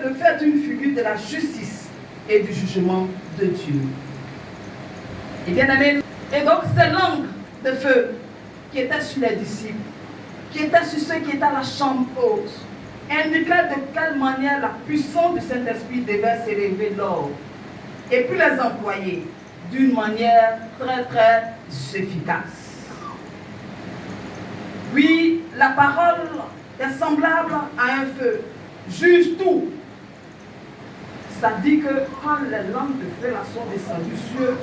le fait une figure de la justice et du jugement de Dieu. Et bien aimé, et donc ces langues de feu qui étaient sur les disciples, qui étaient sur ceux qui étaient à la chambre haute, indiquaient de quelle manière la puissance du Saint-Esprit devait s'élever lors, et puis les employer d'une manière très très efficace. Oui, la parole est semblable à un feu, juge tout. Ça dit que quand les langues de feu là sont descendues sur eux,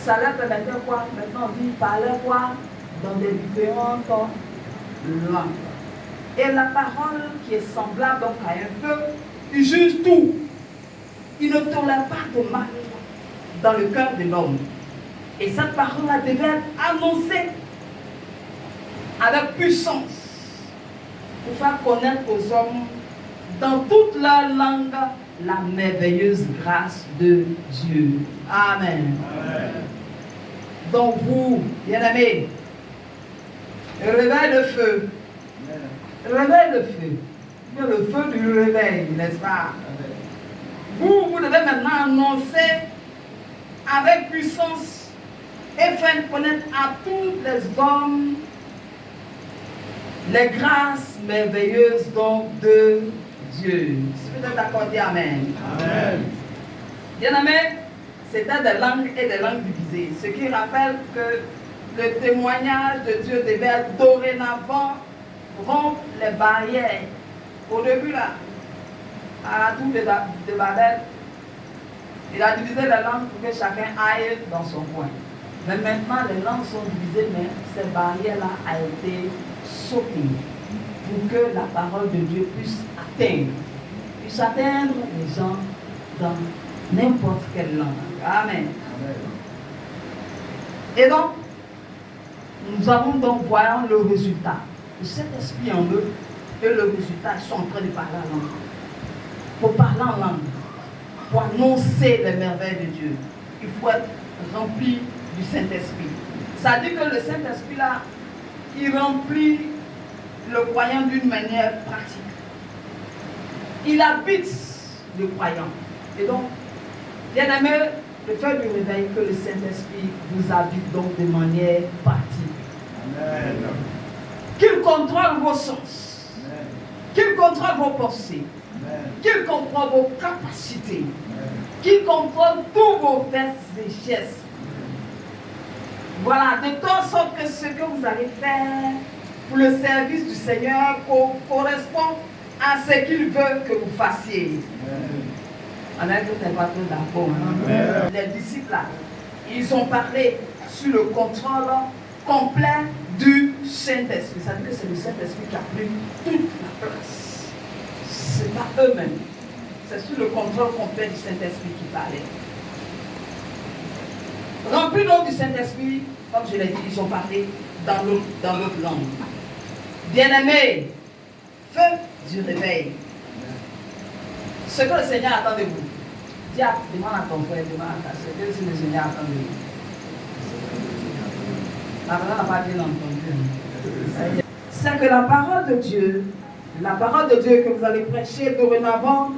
ça leur permettait quoi? Maintenant on dit parler quoi? Dans des différentes langues. Et la parole qui est semblable donc à un feu, il juge tout. Il ne tolère pas de mal dans le cœur de l'homme. Et cette parole-là devait être annoncée avec puissance pour faire connaître aux hommes dans toute leur langue la merveilleuse grâce de Dieu. Amen. Amen. Donc vous, bien-aimés, réveille le feu. Réveille le feu. Le feu du réveil, n'est-ce pas? Vous devez maintenant annoncer avec puissance et faire connaître à tous les hommes les grâces merveilleuses donc de Dieu. Si vous êtes accordé, amen. Amen. Bien-aimés, c'était des langues et des langues divisées, ce qui rappelle que le témoignage de Dieu devait dorénavant rompre les barrières. Au début, là, à la tour de Babel, il a divisé les langues pour que chacun aille dans son coin. Mais maintenant, les langues sont divisées, mais cette barrière-là a été sautée pour que la parole de Dieu puisse atteindre les gens dans n'importe quelle langue. Amen. Et donc, nous avons donc voyant le résultat de cet esprit en eux, et le résultat, ils sont en train de parler en langue. Pour parler en langue, pour annoncer les merveilles de Dieu, il faut être rempli du Saint-Esprit. Ça dit que le Saint-Esprit là, il remplit le croyant d'une manière pratique. Il habite le croyant. Et donc, bien aimé, le fait du réveil que le Saint-Esprit vous habite donc de manière pratique. Amen. Qu'il contrôle vos sens. Amen. Qu'il contrôle vos pensées. Amen. Qu'il contrôle vos capacités. Amen. Qu'il contrôle tous vos faits et gestes. Voilà, de telle sorte que ce que vous allez faire pour le service du Seigneur correspond à ce qu'il veut que vous fassiez. On a dit que n'est pas tout d'accord. Les disciples là, ils ont parlé sur le contrôle complet du Saint-Esprit. Ça veut dire que c'est le Saint-Esprit qui a pris toute la place. Ce n'est pas eux-mêmes. C'est sur le contrôle complet du Saint-Esprit qui parlait. Remplis donc du Saint-Esprit, comme je l'ai dit, ils ont parlé dans l'autre langue. Bien-aimés, feu du réveil. Ce que le Seigneur attend de vous. Dis, demande à ton frère, demande à ta soeur, que si le Seigneur attend de vous. La parole n'a pas bien entendu. C'est que la parole de Dieu que vous allez prêcher dorénavant,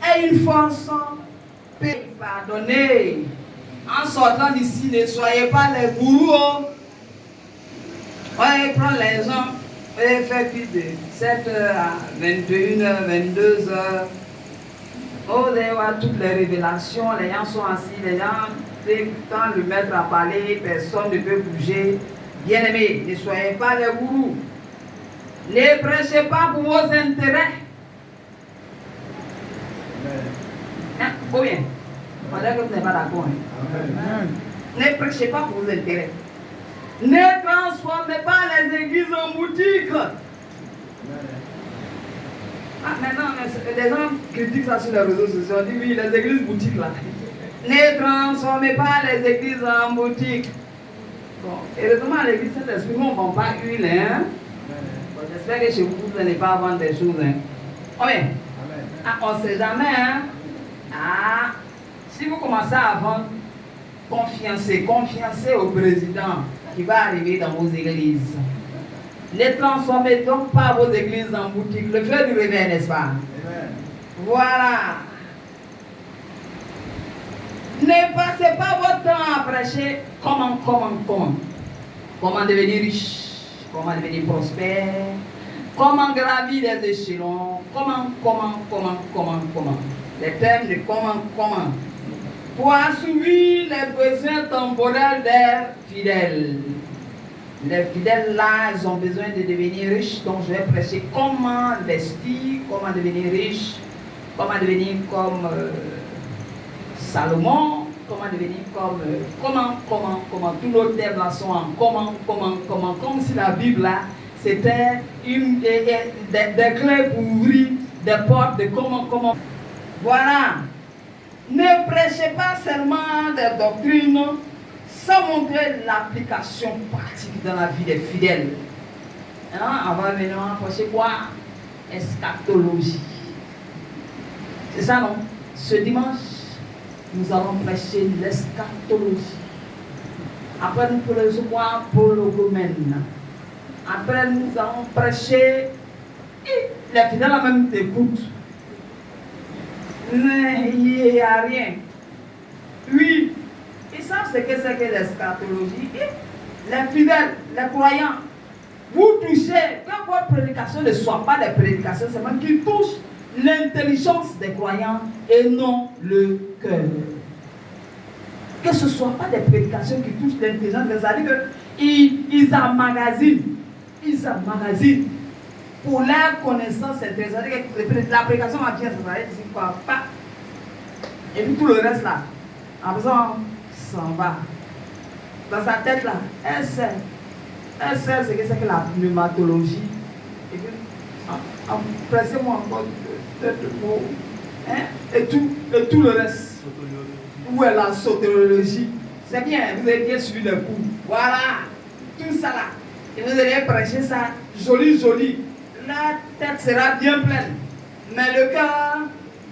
est une force pardonnée. En sortant d'ici, ne soyez pas les gourous. On prend les gens et fait plus de 7h à 21h, 22h. Oh, vous allez voir toutes les révélations. Les gens sont assis, les gens, quand le maître a parlé, personne ne peut bouger. Bien-aimés, ne soyez pas les gourous. Ne prêchez pas pour vos intérêts. Hein? Ou bien? On dirait que vous n'êtes pas d'accord. Hein? Ne prêchez pas pour vos intérêts. Ne transformez pas les églises en boutiques. Ah, maintenant, les gens critiquent ça sur les réseaux sociaux. On dit oui, les églises boutiques là. Ne transformez pas les églises en boutiques. Bon, heureusement, à l'église Saint-Esprit, on ne vend pas huile. Hein? Bon, j'espère que chez vous, vous n'allez pas vendre des choses. Hein? Oh, bien. Ah, on ne sait jamais. Hein? Ah, si vous commencez à vendre, confiancez au président qui va arriver dans vos églises. Ne transformez donc pas vos églises en boutique. Le feu du réveil, n'est-ce pas? Amen. Voilà. Ne passez pas votre temps à prêcher comment devenir riche, comment devenir prospère, comment gravir des échelons, comment. Les thèmes de comment. Pour assouvir les besoins temporels des fidèles. Les fidèles là, ils ont besoin de devenir riches, donc je vais prêcher comment investir, comment devenir riche, comment devenir comme Salomon, comment devenir comme comment tous nos thèmes là sont en comment, comme si la Bible là c'était des clés pour ouvrir des portes de comment. Voilà. Ne prêchez pas seulement des doctrines sans montrer l'application pratique dans la vie des fidèles. On va venir prêcher quoi? Eschatologie. C'est ça, non? Ce dimanche, nous allons prêcher l'eschatologie. Après, nous pourrons voir prologomène. Après, nous allons prêcher. Les fidèles même t'écoutent. Il n'y a rien. Oui, ils savent ce que c'est que l'eschatologie. Les fidèles, les croyants, vous touchez, que votre prédication ne soit pas des prédications, c'est même qui touche l'intelligence des croyants et non le cœur. Que ce ne soit pas des prédications qui touchent l'intelligence, c'est-à-dire qu'ils emmagasinent pour leur connaissance, c'est-à-dire que la prédication va bien, c'est-à-dire quoi pas. Et puis tout le reste là, en faisant, s'en va. Dans sa tête là, elle sait ce que c'est que la pneumatologie. Et puis, pressez-moi encore de mots. Et tout le reste. Où est la soteriologie? C'est bien, vous avez bien suivi le cours. Voilà, tout ça là. Et vous allez prêcher ça, joli. La tête sera bien pleine, mais le cœur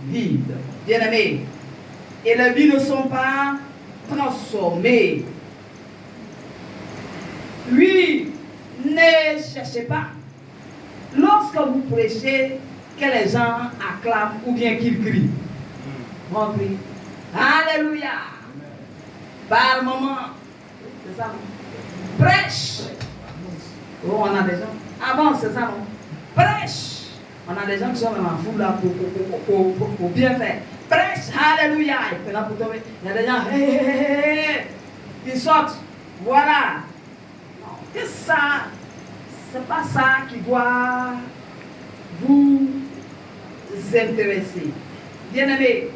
vide. Bien aimé. Et les vies ne sont pas transformées. Oui, ne cherchez pas. Lorsque vous prêchez, que les gens acclament ou bien qu'ils crient. On crie. Alléluia. Par moment. C'est ça. Prêche. Oh, on a des gens. Avant, c'est ça, non? Prêche. On a des gens qui sont dans la foule là pour bien faire. Prêche. Alléluia. Et puis là, pour tomber. Il y a des gens. Ils sortent. Voilà. Non, que ça. C'est pas ça qui doit vous intéresser. Bien-aimés,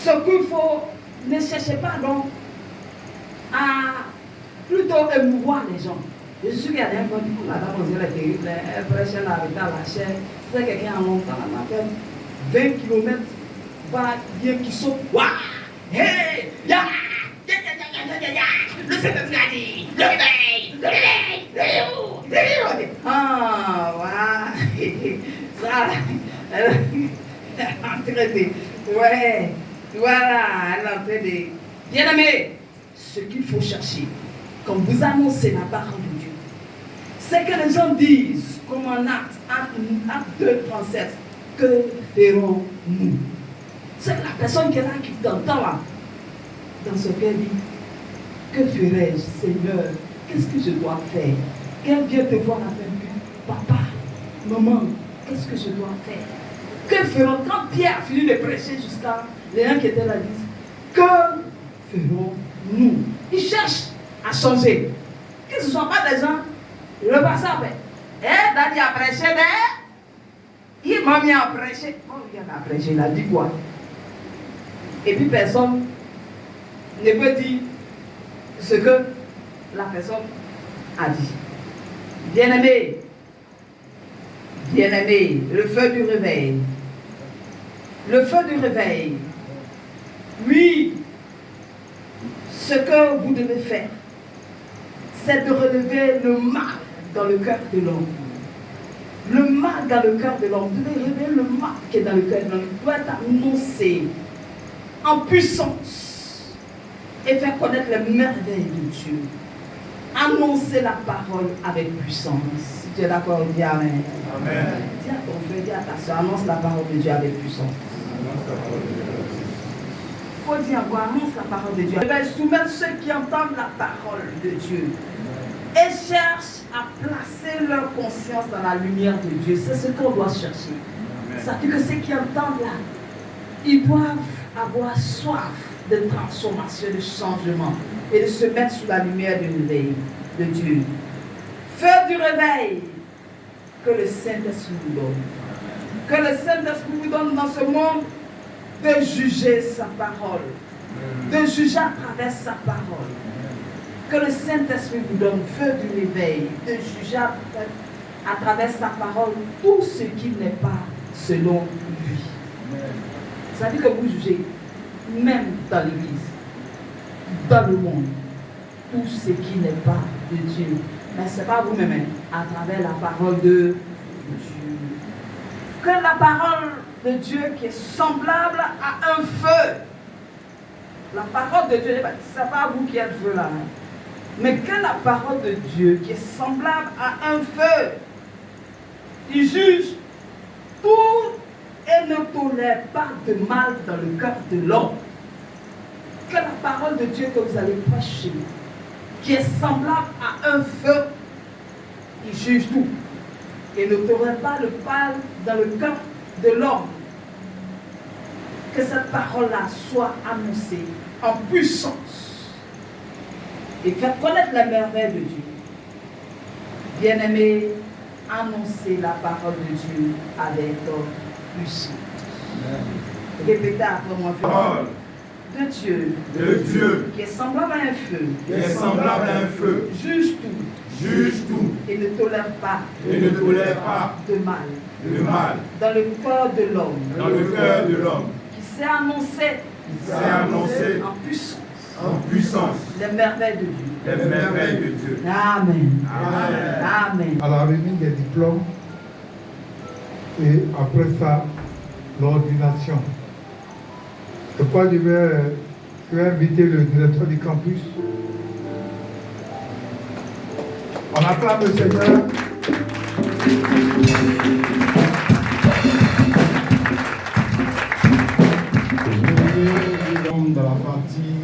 ce qu'il faut, ne cherchez pas donc à plutôt émouvoir les gens. Je suis qu'il y a des gens qui disent, madame, vous êtes terrible, elle prêche la chair. C'est quelqu'un en longtemps, on a fait 20 km, va bien qui saute. Waouh! Hey! Ya! Le Seigneur a dit, le réveil! Ah, voilà! Ça, elle est en train de. Ouais, voilà, elle est en train de. Bien aimé, ce qu'il faut chercher, comme vous annoncez la parole de Dieu, c'est que les gens disent, comme en acte 2, 37, que ferons-nous? C'est la personne qui est là, qui t'entend là, dans ce qu'elle dit. Que ferais-je, Seigneur? Qu'est-ce que je dois faire? Qu'elle vient te voir avec papa, maman, qu'est-ce que je dois faire? Que ferons-nous? Quand Pierre a fini de prêcher jusqu'à les gens qui étaient là disent, que ferons-nous? Ils cherchent à changer. Que ce ne soit pas des gens, le passé après. Dadi a prêché, mais il m'a mis à prêcher. Oh, il a prêché, il a dit quoi? Et puis personne ne peut dire ce que la personne a dit. Bien-aimé, le feu du réveil. Le feu du réveil. Oui, ce que vous devez faire, c'est de relever le mal dans le cœur de l'homme. Le mal dans le cœur de l'homme. Vous devez relever le mal qui est dans le cœur de l'homme. Il doit être annoncé en puissance et faire connaître les merveilles de Dieu. Annoncer la parole avec puissance. Si tu es d'accord, dis Amen. Amen. Dis à ton vais dire à ta soeur, annonce la parole de Dieu avec puissance. Il faut dire encore, annonce la parole de Dieu. Je vais soumettre ceux qui entendent la parole de Dieu et cherchent à placer leur conscience dans la lumière de Dieu. C'est ce qu'on doit chercher. Ça veut dire que ceux qui entendent là, ils doivent avoir soif de transformation, de changement et de se mettre sous la lumière du réveil de Dieu. Feu du réveil que le Saint-Esprit vous donne. Que le Saint-Esprit vous donne dans ce monde de juger sa parole, de juger à travers sa parole. Que le Saint-Esprit vous donne feu du réveil, de juger à travers sa parole tout ce qui n'est pas selon lui. Ça veut dire que vous jugez, même dans l'Église, dans le monde, tout ce qui n'est pas de Dieu. Mais ce n'est pas vous-même, à travers la parole de Dieu. Que la parole de Dieu qui est semblable à un feu. La parole de Dieu, ce n'est pas vous qui êtes feu là. Mais que la parole de Dieu qui est semblable à un feu, il juge tout et ne tolère pas de mal dans le cœur de l'homme. Que la parole de Dieu que vous allez prêcher, qui est semblable à un feu, il juge tout et ne tolère pas le mal dans le cœur de l'homme. Que cette parole-là soit annoncée en puissance et faire connaître la merveille de Dieu. Bien-aimés, annoncez la parole de Dieu avec puissance. Répétez après moi. Parole de Dieu, qui est semblable à un feu, juge tout, et ne tolère pas, de mal, dans le cœur de l'homme, qui s'est annoncé, en puissance, les merveilles de Dieu. Amen. À la remise des diplômes et après ça, l'ordination. Je crois que je vais inviter le directeur du campus. On acclame le Seigneur. Dans la partie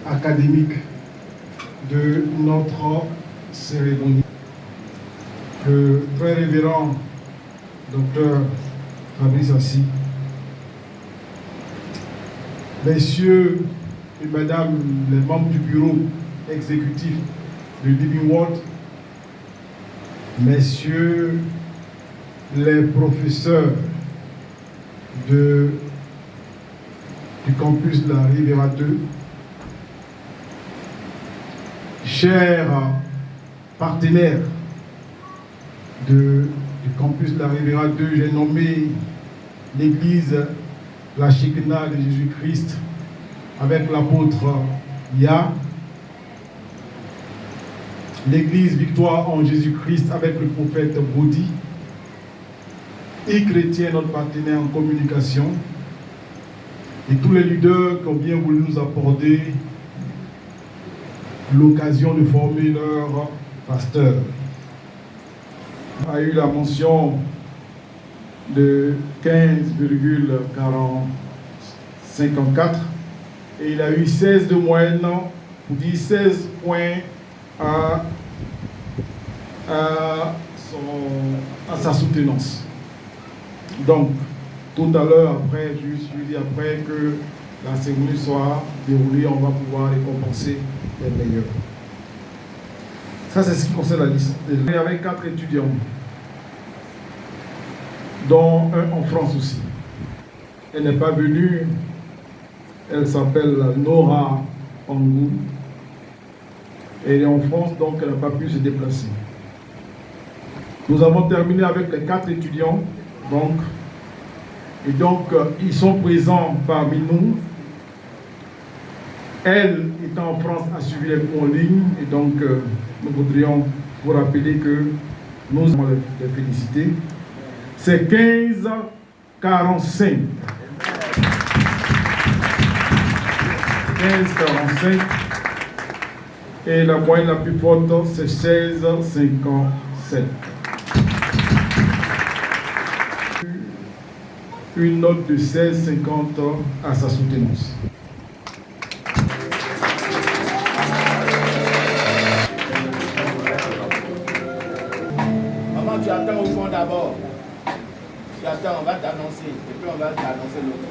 académique de notre cérémonie, le très révérend docteur Fabrice Assis, messieurs et mesdames les membres du bureau exécutif de Living World, messieurs les professeurs du campus de la Riviera 2, chers partenaires du campus de la Riviera 2, j'ai nommé l'église la Shekinah de Jésus-Christ avec l'apôtre Ya, l'église Victoire en Jésus-Christ avec le prophète Bodi, et Chrétien, notre partenaire en communication, et tous les leaders qui ont bien voulu nous apporter l'occasion de former leur pasteur. A eu la mention de 15,54 et il a eu 16 de moyenne pour dire 16 points à sa soutenance. Donc, tout à l'heure, après, je lui dis après que la cérémonie soit déroulée, on va pouvoir récompenser les meilleurs. Ça, c'est ce qui concerne la liste. Il y avait 4 étudiants, dont un en France aussi. Elle n'est pas venue, elle s'appelle Nora Angou. Elle est en France, donc elle n'a pas pu se déplacer. Nous avons terminé avec les 4 étudiants, et donc ils sont présents parmi nous. Elle, étant en France, a suivi les cours en ligne, et donc nous voudrions vous rappeler que nous allons les féliciter. C'est 15,45. 15,45. Et la moyenne la plus forte, c'est 16,57. une note de 16,50 à sa soutenance. Maman, tu attends au fond d'abord. Tu attends, on va t'annoncer. Et puis on va t'annoncer l'autre.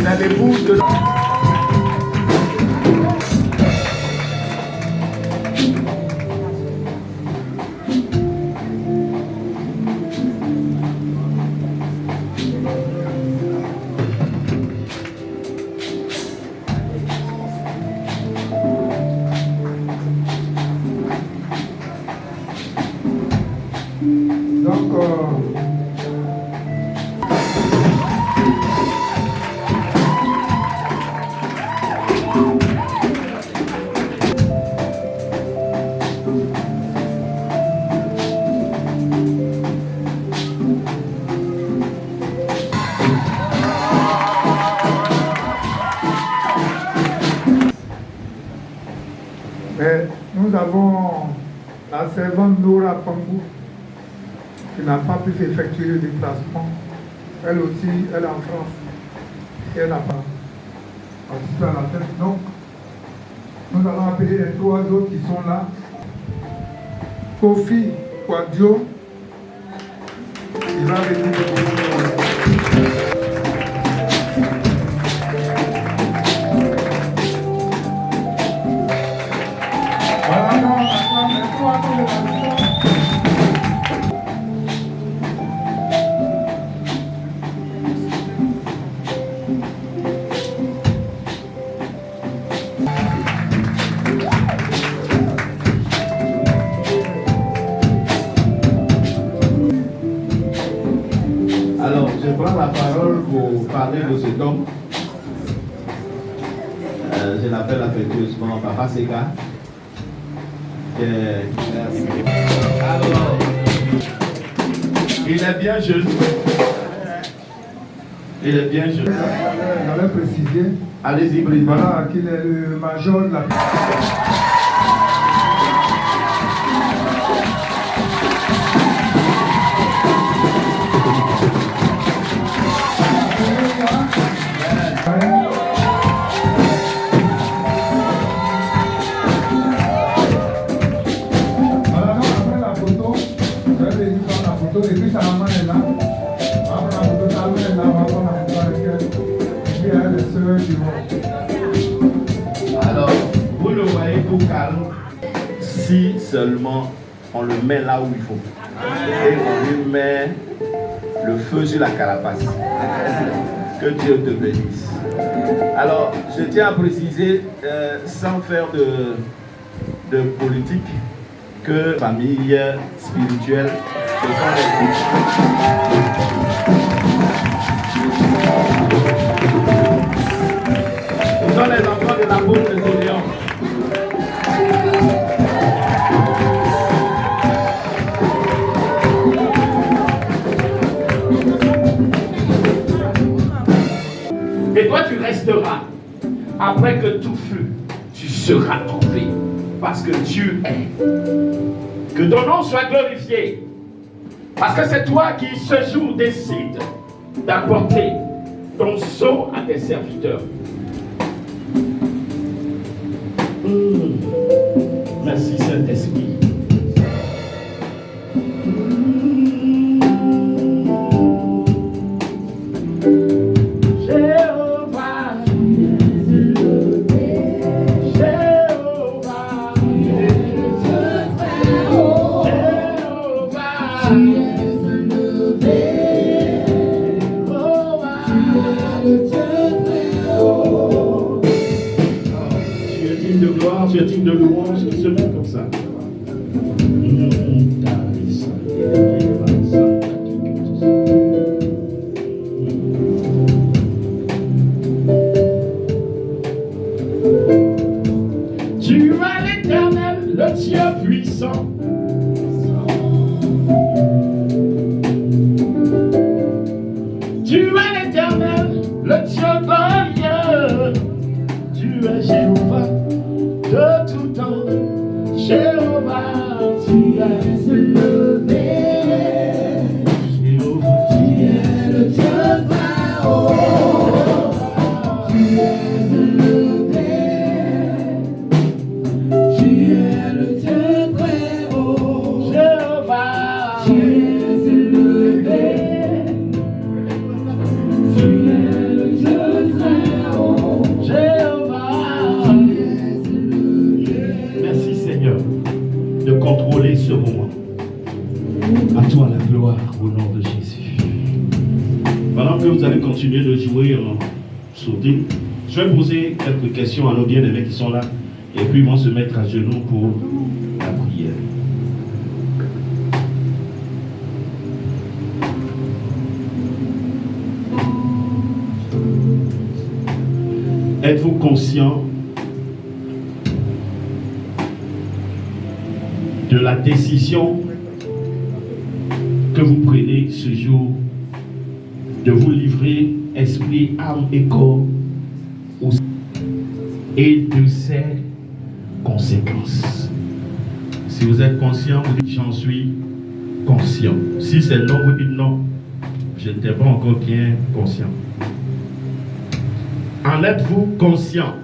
C'est l'épouse de... Donc, nous avons la servante Nora Pangou qui n'a pas pu effectuer le déplacement. Elle aussi, elle est en France. Et elle n'a pas participé à la fête. Donc, nous allons appeler les trois autres qui sont là. Kofi Kwadjo, il va venir. Alors, je prends la parole pour parler de cet homme. Je l'appelle affectueusement Papa Seka. Alors, il est bien jeune. Il est bien jeune. J'allais préciser. Allez-y, président. Voilà, qu'il est le major de la... Voilà, donc après la photo, je vais venir prendre la photo, et puis sa maman est là. On va prendre la photo, sa maman est là, on va prendre la photo avec elle. Et puis elle, les sœurs qui vont. Alors, vous le voyez tout calme, si seulement on le met là où il faut. Et on lui met le feu sur la carapace. Que Dieu te bénisse. Alors, je tiens à préciser, sans faire de politique, que famille spirituelle, ce sont les ce sont les enfants de la bouche des Orient. Et toi, tu resteras. Après que tout fut, tu seras trouvé. Parce que Dieu est. Que ton nom soit glorifié. Parce que c'est toi qui, ce jour, décides d'apporter ton sceau à tes serviteurs. Merci, Saint-Esprit. Tu es digne de louange, qui se met comme ça. Dieu puissant. Tu es l'Éternel, le Dieu glorieux. Tu es Jéhovah de tout temps. Jéhovah, tu es élevé. Jéhovah, tu es le Dieu très haut. Tu es élevé. Tu es le Dieu très haut. Jéhovah, tu es élevé. Tu es le Dieu très haut. Jéhovah, tu es élevé. Merci Seigneur de contrôler ce moment. À toi la gloire au nom de Jésus. Pendant que vous allez continuer de jouer en sourdine, je vais poser quelques questions à nos bien-aimés qui sont là et puis ils vont se mettre à genoux pour la prière. Êtes-vous conscient de la décision que vous prenez ce jour de vous livrer esprit, âme et corps et de ses conséquences? Si vous êtes conscient, vous dites j'en suis conscient. Si c'est non, vous dites non, je n'étais pas encore bien conscient. En êtes-vous conscient?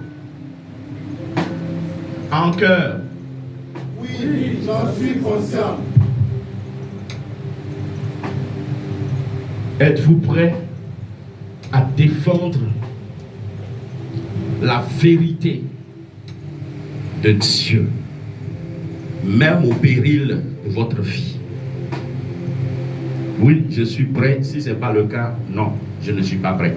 En cœur? Oui, j'en suis conscient. Êtes-vous prêt à défendre la vérité de Dieu, même au péril de votre vie? Oui, je suis prêt. Si ce n'est pas le cas, non, je ne suis pas prêt.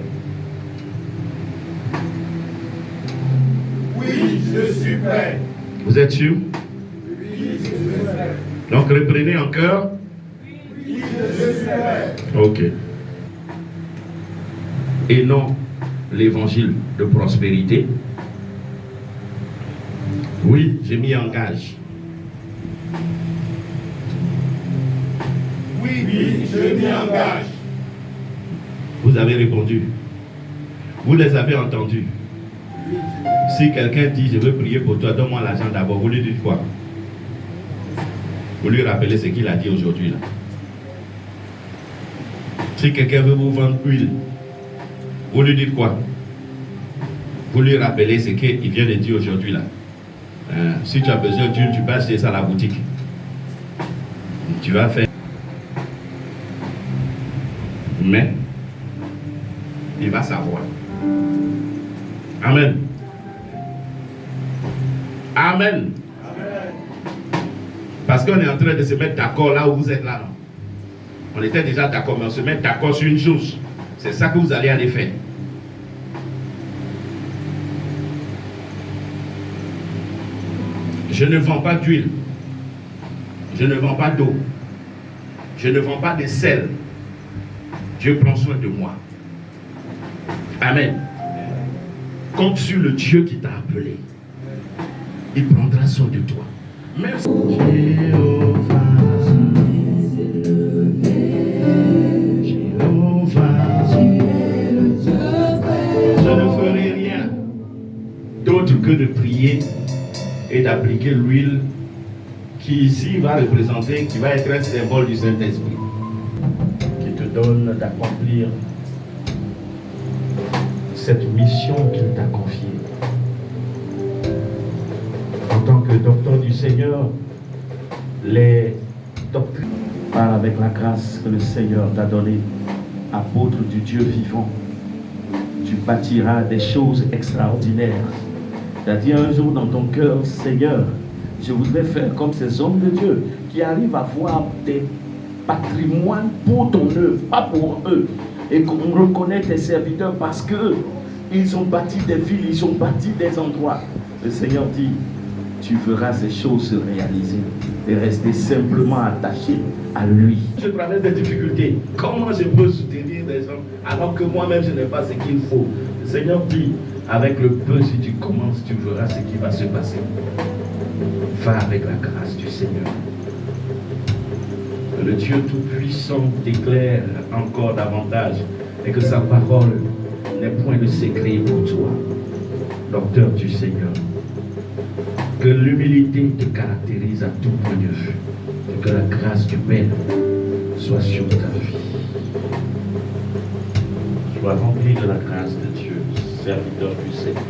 Oui, je suis prêt. Vous êtes sûr? Oui, je suis prêt. Donc reprenez en cœur. Oui, je suis prêt. Ok. Et non l'évangile de prospérité. Oui, j'ai mis en gage. Oui, je m'y engage. Vous avez répondu. Vous les avez entendus. Si quelqu'un dit je veux prier pour toi, donne-moi l'argent d'abord, vous lui dites quoi? Vous lui rappelez ce qu'il a dit aujourd'hui là. Si quelqu'un veut vous vendre huile, vous lui dites quoi? Vous lui rappelez ce qu'il vient de dire aujourd'hui là. Si tu as besoin d'huile, tu peux acheter ça à la boutique. Tu vas faire. Mais il va savoir. Amen. Amen. Parce qu'on est en train de se mettre d'accord là où vous êtes là. On était déjà d'accord, mais on se met d'accord sur une chose. C'est ça que vous allez aller faire. Je ne vends pas d'huile. Je ne vends pas d'eau. Je ne vends pas de sel. Dieu prend soin de moi. Amen. Compte sur le Dieu qui t'a appelé. Il prendra soin de toi. Merci. Je ne ferai rien d'autre que de prier et d'appliquer l'huile qui ici va représenter, qui va être un symbole du Saint-Esprit, qui te donne d'accomplir cette mission qu'il t'a confiée. En tant que docteur du Seigneur, les doctrines parlent avec la grâce que le Seigneur t'a donnée, apôtre du Dieu vivant. Tu bâtiras des choses extraordinaires. Tu as dit un jour dans ton cœur, Seigneur, je voudrais faire comme ces hommes de Dieu qui arrivent à voir des patrimoines pour ton œuvre, pas pour eux. Et qu'on reconnaît tes serviteurs parce qu'ils ont bâti des villes, ils ont bâti des endroits. Le Seigneur dit, tu feras ces choses se réaliser et rester simplement attaché à lui. Je traverse des difficultés. Comment je peux soutenir des gens alors que moi-même je n'ai pas ce qu'il faut? Le Seigneur dit, avec le peu, si tu commences, tu verras ce qui va se passer. Va avec la grâce du Seigneur. Que le Dieu Tout-Puissant t'éclaire encore davantage et que sa parole n'ait point de secret pour toi. Docteur du Seigneur. Que l'humilité te caractérise à tout point de vue. Et que la grâce du Père soit sur ta vie. Sois rempli de la grâce de Dieu, serviteur du Seigneur.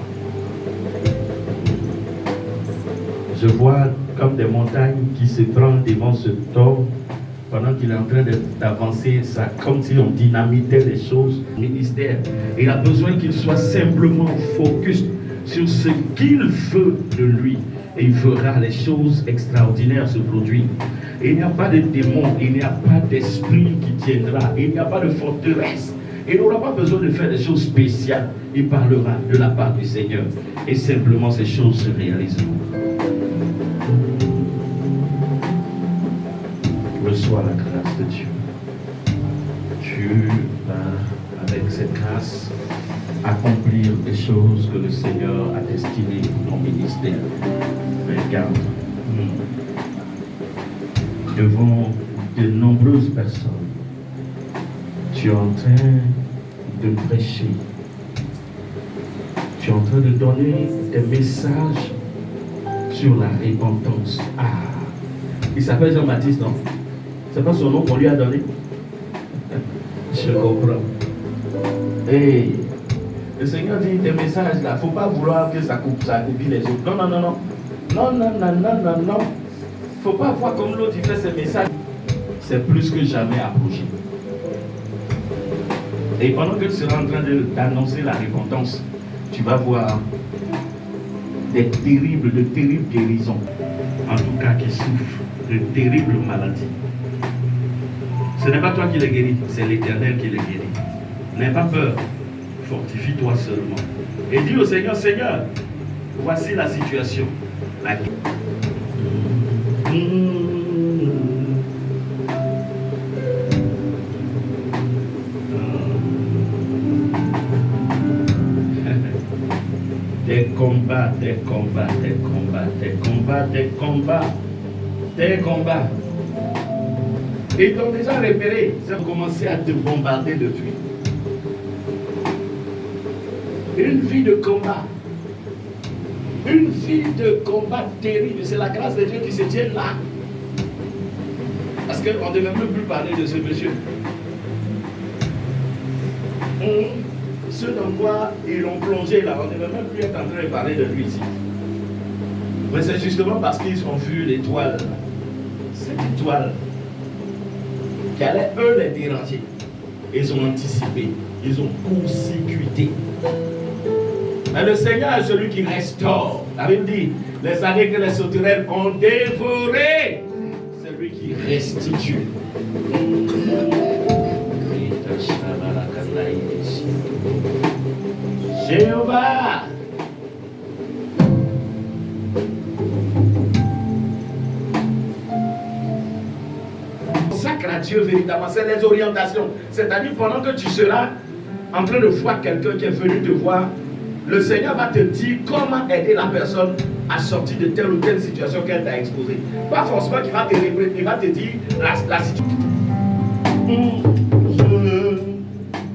Je vois comme des montagnes qui s'ébranlent devant ce tort pendant qu'il est en train d'avancer, comme si on dynamitait les choses. Ministère, il a besoin qu'il soit simplement focus sur ce qu'il veut de lui. Et il fera les choses extraordinaires se produire. Il n'y a pas de démon, il n'y a pas d'esprit qui tiendra, il n'y a pas de forteresse. Il n'aura pas besoin de faire des choses spéciales. Il parlera de la part du Seigneur. Et simplement ces choses se réaliseront. Reçois la grâce de Dieu. Tu vas, avec cette grâce, accomplir des choses que le Seigneur a destinées pour ton ministère. Regarde, devant de nombreuses personnes, tu es en train de prêcher. Tu es en train de donner des messages sur la repentance. Ah, il s'appelle Jean-Baptiste, non? C'est pas son nom qu'on lui a donné? Je comprends. Et le Seigneur dit, tes messages là, il ne faut pas vouloir que ça copie les autres. Non, non, non, non. Non, non, non, non, non, non. Il ne faut pas voir comme l'autre, il fait ses messages. C'est plus que jamais approché. Et pendant que tu seras en train d'annoncer la repentance, tu vas voir de terribles guérisons. En tout cas, qui souffrent de terribles maladies. Ce n'est pas toi qui les guéris, c'est l'Éternel qui les guérit. N'aie pas peur, fortifie-toi seulement. Et dis au Seigneur, Seigneur, voici la situation. Des combats, des combats, des combats, des combats, des combats, des combats. Ils t'ont déjà repéré, ils ont commencé à te bombarder depuis. Une vie de combat. Une vie de combat terrible. C'est la grâce de Dieu qui se tient là. Parce qu'on ne devait même plus parler de ce monsieur. Ceux dans quoi ils l'ont plongé là, on ne devait même plus être en train de parler de lui ici. Mais c'est justement parce qu'ils ont vu l'étoile. Cette étoile qui allait eux les déranger. Ils ont anticipé. Ils ont court-circuité. Mais le Seigneur est celui qui restaure. La Bible dit, les années que les sauterelles ont dévoré, c'est lui qui restitue. Jéhovah. Consacre à Dieu véritablement, c'est les orientations. C'est-à-dire pendant que tu seras en train de voir quelqu'un qui est venu te voir, le Seigneur va te dire comment aider la personne à sortir de telle ou telle situation qu'elle t'a exposée. Pas forcément qu'il va te répéter, il va te dire la situation.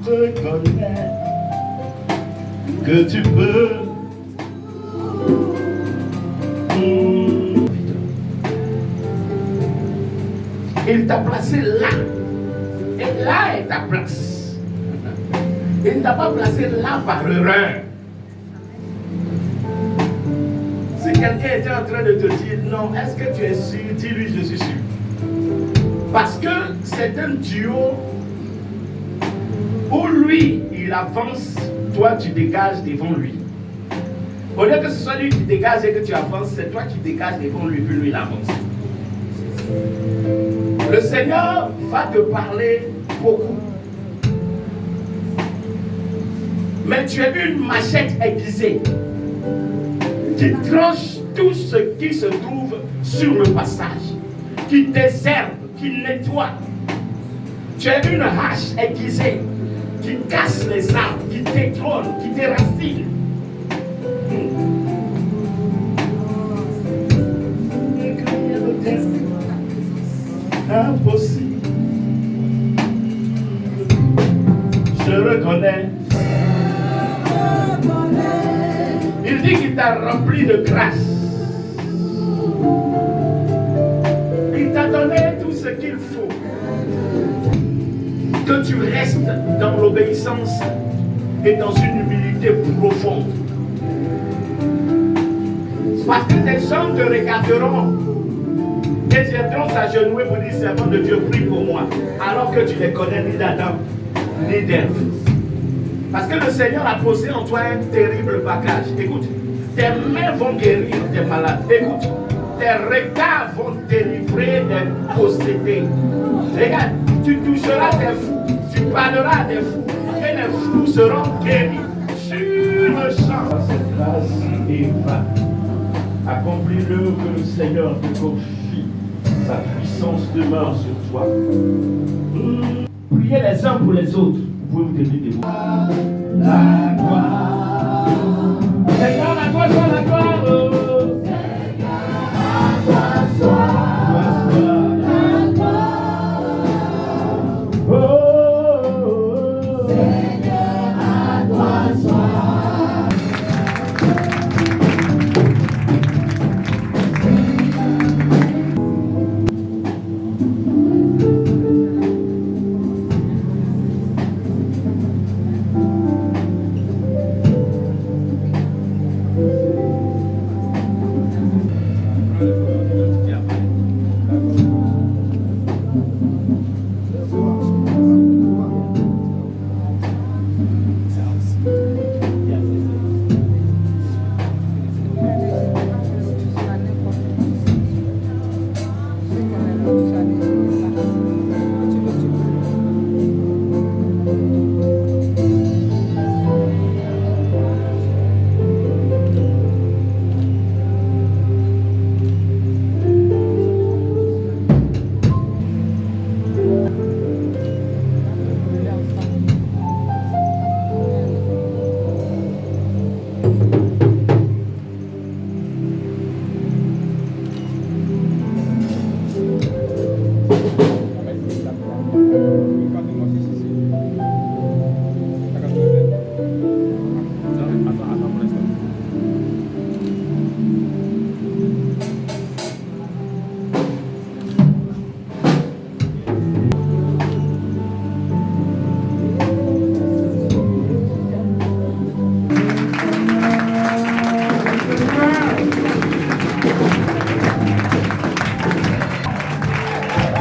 Je reconnais que tu peux. Il t'a placé là. Et là est ta place. Il ne t'a pas placé là par erreur. Si quelqu'un était en train de te dire non, est-ce que tu es sûr? Dis-lui, je suis sûr. Parce que c'est un duo où lui, il avance, toi, tu dégages devant lui. Au lieu que ce soit lui qui dégage et que tu avances, c'est toi qui dégages devant lui, puis lui, il avance. Le Seigneur va te parler beaucoup. Mais tu es une machette aiguisée qui tranche tout ce qui se trouve sur le passage, qui désherbe, qui nettoie. Tu es une hache aiguisée qui casse les arbres, qui détrône, qui déracine. impossible. Je reconnais. Il dit qu'il t'a rempli de grâce. Il t'a donné tout ce qu'il faut. Que tu restes dans l'obéissance et dans une humilité profonde. Parce que des gens te regarderont et viendront s'agenouiller pour dire servant de Dieu, prie pour moi. Alors que tu ne les connais ni d'Adam ni d'Ève. Parce que le Seigneur a posé en toi un terrible bagage. Écoute, tes mains vont guérir tes malades. Écoute, tes regards vont délivrer des possédés. Regarde, tu toucheras des fous, tu parleras à des fous, et les fous seront guéris sur le champ. Cette grâce et va accomplir l'œuvre que le Seigneur te confie. Sa puissance demeure sur toi. Priez les uns pour les autres. Vous pouvez vous tenir debout.